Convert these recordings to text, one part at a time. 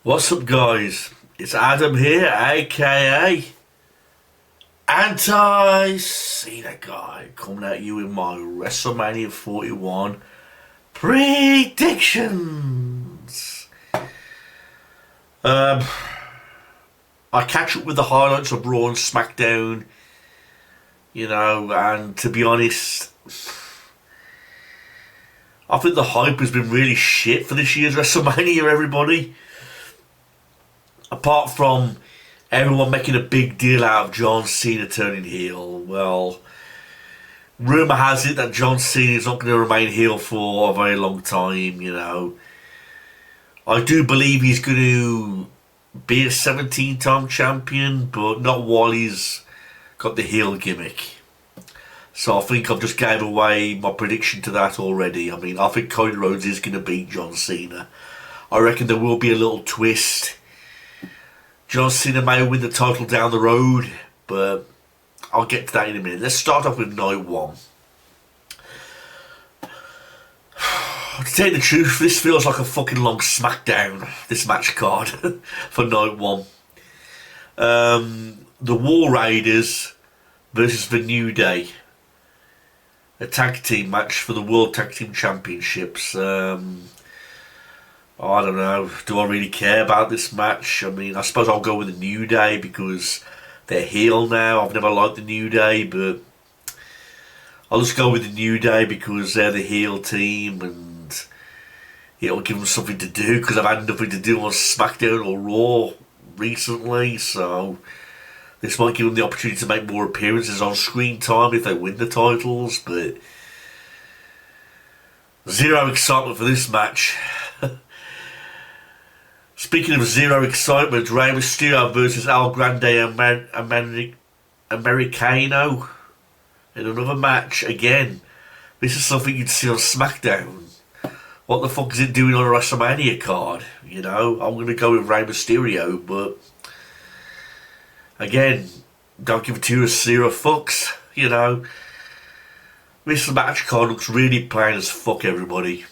What's up, guys? It's Adam here, aka Anti-Cena Guy, coming at you with my Wrestlemania 41 predictions. I catch up with the highlights of Raw and SmackDown, and to be honest, I think the hype has been really shit for this year's WrestleMania, everybody. Apart from everyone making a big deal out of John Cena turning heel, well, rumour has it that John Cena is not going to remain heel for a very long time, I do believe he's going to be a 17-time champion, but not while he's got the heel gimmick. So I think I've just gave away my prediction to that already. I mean, I think Cody Rhodes is going to beat John Cena. I reckon there will be a little twist. John Cena may win the title down the road, but I'll get to that in a minute. Let's start off with night one. To tell you the truth, this feels like a fucking long SmackDown, this match card, for night one. The War Raiders versus the New Day. A tag team match for the World Tag Team Championships. I don't know, do I really care about this match? I mean, I suppose I'll go with the New Day because they're heel now. I've never liked the New Day, but I'll just go with the New Day because they're the heel team and it'll give them something to do because I've had nothing to do on SmackDown or Raw recently, so this might give them the opportunity to make more appearances on screen time if they win the titles, but zero excitement for this match. Speaking of zero excitement, Rey Mysterio versus El Grande Americano in another match again. This is something you'd see on SmackDown. What the fuck is it doing on a WrestleMania card? I'm going to go with Rey Mysterio, but again, don't give it to you zero fucks, This match card looks really plain as fuck, everybody.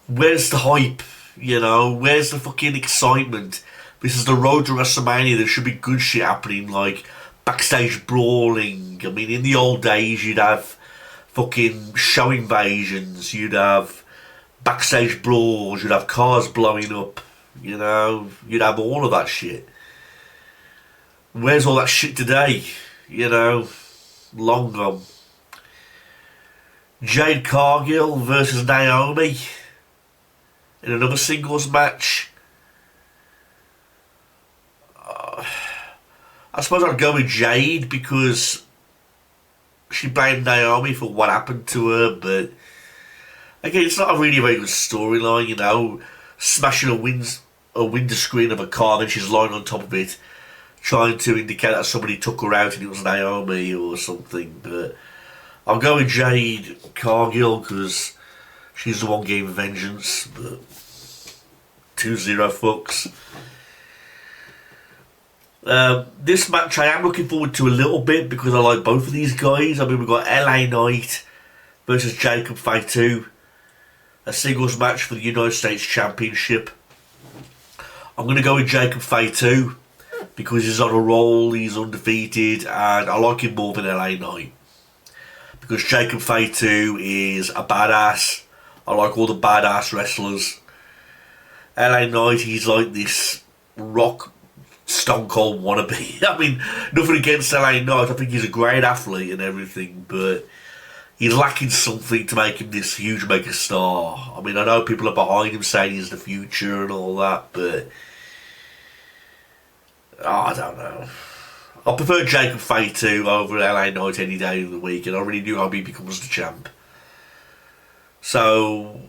Where's the hype? Where's the fucking excitement? This is the road to WrestleMania. There should be good shit happening, like backstage brawling. I mean, in the old days, you'd have fucking show invasions, you'd have backstage brawls, you'd have cars blowing up, you'd have all of that shit. Where's all that shit today? Long gone. Jade Cargill versus Naomi in another singles match. I suppose I'd go with Jade because she blamed Naomi for what happened to her, but again, it's not a really very good storyline, smashing a window screen of a car, then she's lying on top of it, trying to indicate that somebody took her out and it was Naomi or something, but I'll go with Jade Cargill because she's the one getting vengeance, but 2-0 fucks. This match I am looking forward to a little bit because I like both of these guys. I mean, we've got LA Knight versus Jacob Fatu, a singles match for the United States Championship. I'm going to go with Jacob Fatu because he's on a roll, he's undefeated, and I like him more than LA Knight. Because Jacob Fatu is a badass. I like all the badass wrestlers. LA Knight, he's like this rock Stone Cold wannabe. I mean, nothing against LA Knight. I think he's a great athlete and everything, but he's lacking something to make him this huge mega star. I mean, I know people are behind him saying he's the future and all that, but I don't know. I prefer Jacob Fatu over LA Knight any day of the week, and I really do hope he becomes the champ. So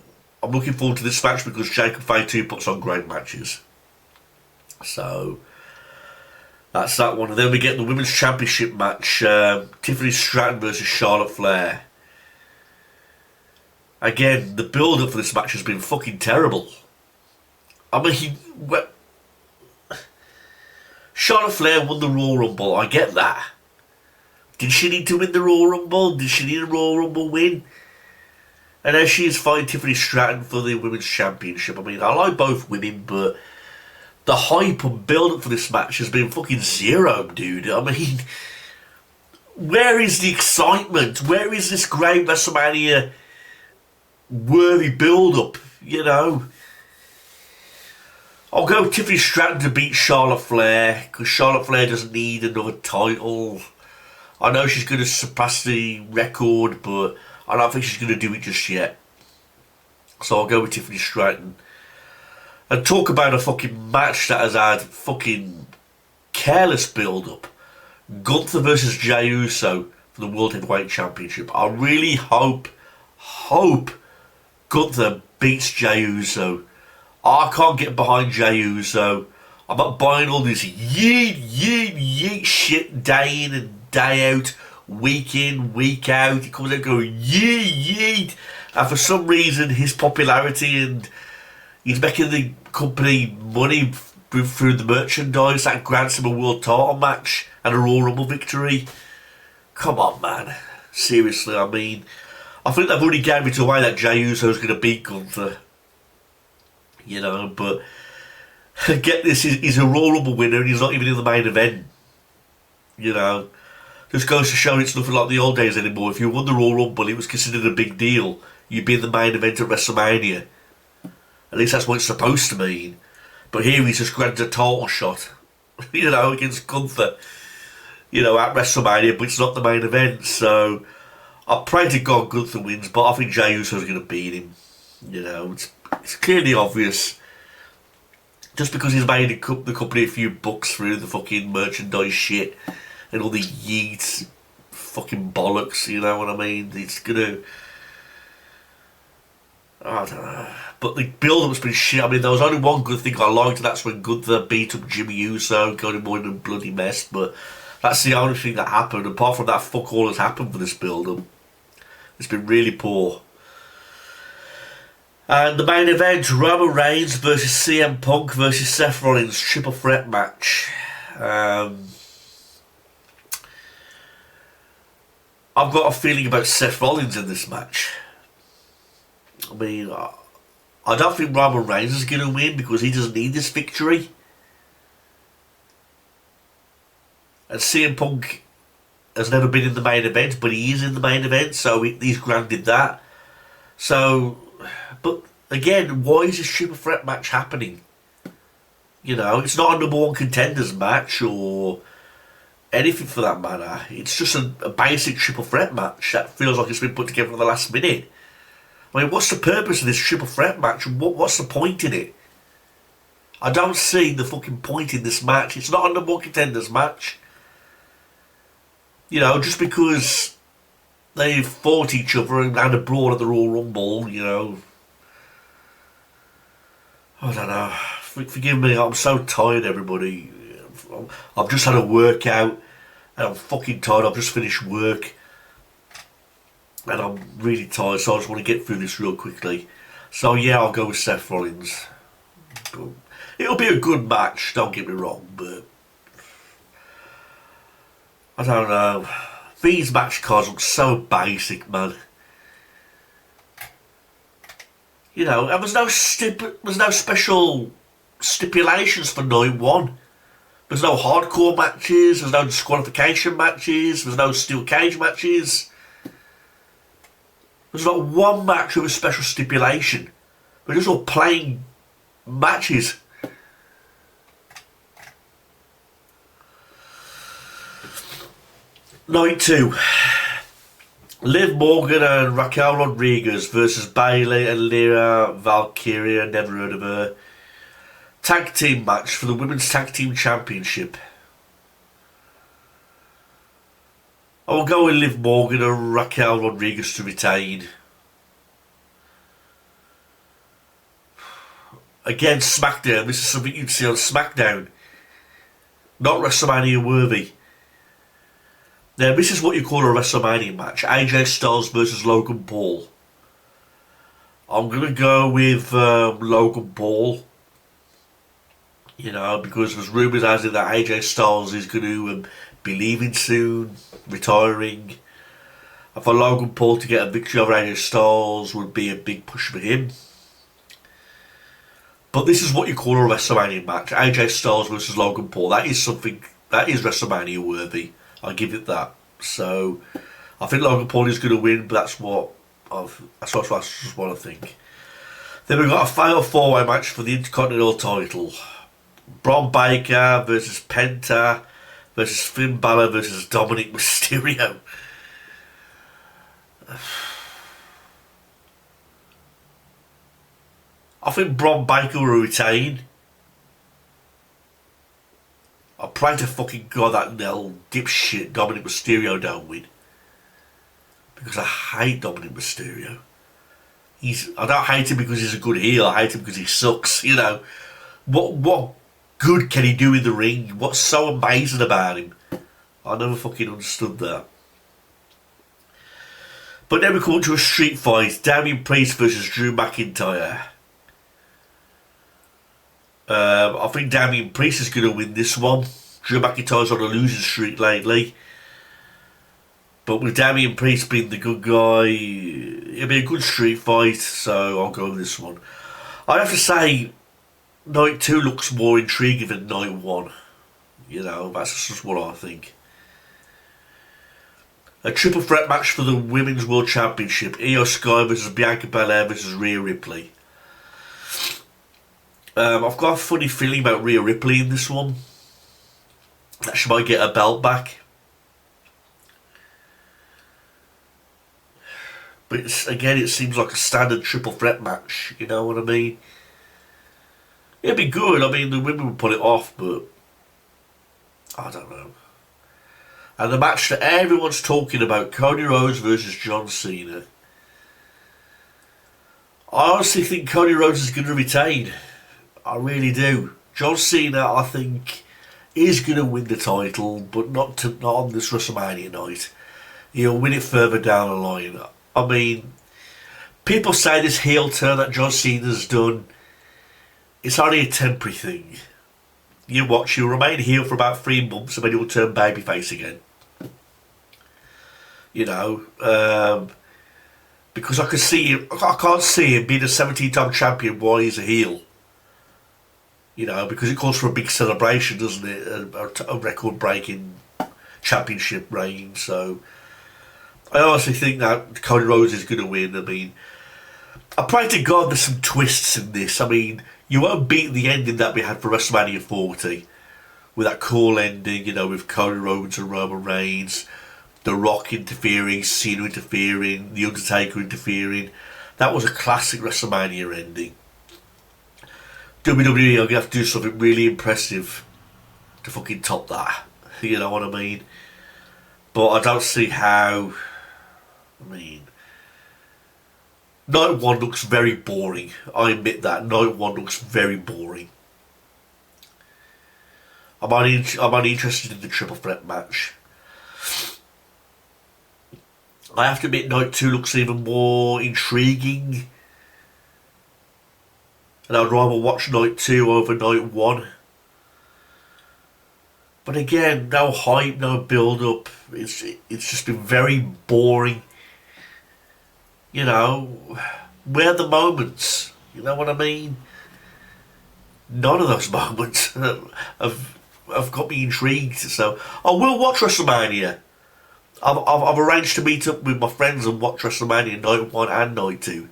I'm looking forward to this match because Jacob Fatu puts on great matches. So that's that one. And then we get the Women's Championship match. Tiffany Stratton versus Charlotte Flair. Again, the build-up for this match has been fucking terrible. I mean, Charlotte Flair won the Royal Rumble. I get that. Did she need to win the Royal Rumble? Did she need a Royal Rumble win? And as she is fighting Tiffany Stratton for the Women's Championship, I mean, I like both women, but the hype and build-up for this match has been fucking zero, dude. I mean, where is the excitement? Where is this great WrestleMania worthy build-up, you know? I'll go with Tiffany Stratton to beat Charlotte Flair, because Charlotte Flair doesn't need another title. I know she's going to surpass the record, but I don't think she's going to do it just yet. So I'll go with Tiffany Stratton. And talk about a fucking match that has had fucking careless build-up. Gunther versus Jey Uso for the World Heavyweight Championship. I really hope Gunther beats Jey Uso. I can't get behind Jey Uso. I'm not buying all this yeet shit day in and day out, week in, week out. He comes out going yeet. And for some reason, his popularity and he's making the company money through the merchandise that grants him a world title match and a Royal Rumble victory. Come on, man. Seriously, I mean, I think they've already gave it away that Jey Uso's going to beat Gunther. You know, but get this, he's a Royal Rumble winner and he's not even in the main event. You know, just goes to show it's nothing like the old days anymore. If you won the Royal Rumble, it was considered a big deal. You'd be in the main event at WrestleMania. At least that's what it's supposed to mean. But here he's just granted a title shot, you know, against Gunther, you know, at WrestleMania, but it's not the main event. So I pray to God Gunther wins, but I think Jey Uso's going to beat him. You know, it's clearly obvious. Just because he's made the company a few bucks through the fucking merchandise shit and all the yeet fucking bollocks, you know what I mean? It's gonna... I don't know. But the build-up's been shit. I mean, there was only one good thing I liked, and that's when Gunther beat up Jimmy Uso, got him in a bloody mess, but that's the only thing that happened. Apart from that, fuck all has happened for this build-up. It's been really poor. And the main event, Roman Reigns versus CM Punk versus Seth Rollins, triple threat match. I've got a feeling about Seth Rollins in this match. I mean, I don't think Roman Reigns is going to win because he doesn't need this victory. And CM Punk has never been in the main event, but he is in the main event, so he's granted that. So... But again, why is this triple threat match happening? You know, it's not a number one contenders match or anything for that matter. It's just a basic triple threat match that feels like it's been put together at the last minute. I mean, what's the purpose of this triple threat match and what's the point in it? I don't see the fucking point in this match. It's not a number one contenders match. You know, just because they fought each other and had a brawl at the Royal Rumble, you know... I don't know. Forgive me, I'm so tired, everybody. I've just had a workout and I'm fucking tired. I've just finished work and I'm really tired, so I just want to get through this real quickly. So yeah, I'll go with Seth Rollins. It'll be a good match, don't get me wrong, but I don't know. These match cards look so basic, man. You know, and there's no special stipulations for night one. There's no hardcore matches, there's no disqualification matches, there's no steel cage matches. There's not one match with a special stipulation. They're just all plain matches. Night 2. Liv Morgan and Raquel Rodriguez versus Bayley and Lyra Valkyria, never heard of her. Tag team match for the Women's Tag Team Championship. I will go with Liv Morgan and Raquel Rodriguez to retain. Again, SmackDown. This is something you'd see on SmackDown. Not WrestleMania worthy. Now, this is what you call a WrestleMania match. AJ Styles versus Logan Paul. I'm going to go with Logan Paul. You know, because there's rumours as it that AJ Styles is going to be leaving soon, retiring. And for Logan Paul to get a victory over AJ Styles would be a big push for him. But this is what you call a WrestleMania match. AJ Styles versus Logan Paul. That is something, that is WrestleMania worthy. I give it that. So, I think Logan Paul is going to win, but that's what I think. Then we've got a final four-way match for the Intercontinental title. Bron Baker versus Penta versus Finn Balor versus Dominic Mysterio. I think Bron Baker will retain. I pray to fucking God that little dipshit Dominic Mysterio don't win. Because I hate Dominic Mysterio. I don't hate him because he's a good heel, I hate him because he sucks, you know. What good can he do in the ring? What's so amazing about him? I never fucking understood that. But then we come to a street fight. Damian Priest versus Drew McIntyre. I think Damian Priest is going to win this one. Drew McIntyre's on a losing streak lately. But with Damian Priest being the good guy, it'll be a good street fight, so I'll go with this one. I have to say, Night 2 looks more intriguing than Night 1. You know, that's just what I think. A triple threat match for the Women's World Championship. Io Sky versus Bianca Belair versus Rhea Ripley. I've got a funny feeling about Rhea Ripley in this one. That she might get her belt back. But again, it seems like a standard triple threat match, you know what I mean? It'd be good, I mean, the women would put it off, but I don't know. And the match that everyone's talking about, Cody Rhodes versus John Cena. I honestly think Cody Rhodes is going to retain. I really do. John Cena, I think, is going to win the title, but not on this WrestleMania night. He'll win it further down the line. I mean, people say this heel turn that John Cena's done, it's only a temporary thing. You watch, he'll remain heel for about 3 months and then he'll turn babyface again. You know, because I can't see him being a 17-time champion while he's a heel. You know, because it calls for a big celebration, doesn't it? A record-breaking championship reign, so I honestly think that Cody Rhodes is going to win. I mean, I pray to God there's some twists in this. I mean, you won't beat the ending that we had for WrestleMania 40 with that cool ending, you know, with Cody Rhodes and Roman Reigns, The Rock interfering, Cena interfering, The Undertaker interfering. That was a classic WrestleMania ending. WWE are going to have to do something really impressive to fucking top that. You know what I mean? But I don't see how. I mean, Night 1 looks very boring. I admit that. Night 1 looks very boring. I'm only interested in the triple threat match. I have to admit Night 2 looks even more intriguing. And I'd rather watch Night 2 over Night 1. But again, no hype, no build-up. It's just been very boring. You know, where are the moments? You know what I mean? None of those moments have got me intrigued. So I will watch WrestleMania. I've arranged to meet up with my friends and watch WrestleMania Night 1 and Night 2.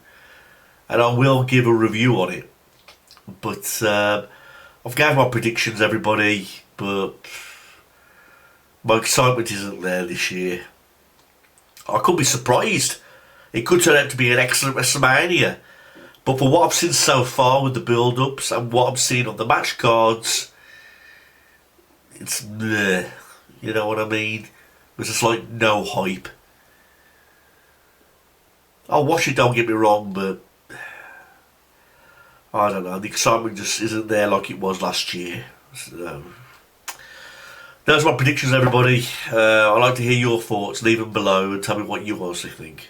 And I will give a review on it. But I've gave my predictions, everybody. But my excitement isn't there this year. I could be surprised. It could turn out to be an excellent WrestleMania. But for what I've seen so far with the build-ups and what I'm seeing on the match cards, it's bleh. You know what I mean? There's just like no hype. I'll watch it, don't get me wrong, but I don't know. The excitement just isn't there like it was last year. So, those are my predictions, everybody. I'd like to hear your thoughts. Leave them below and tell me what you honestly think.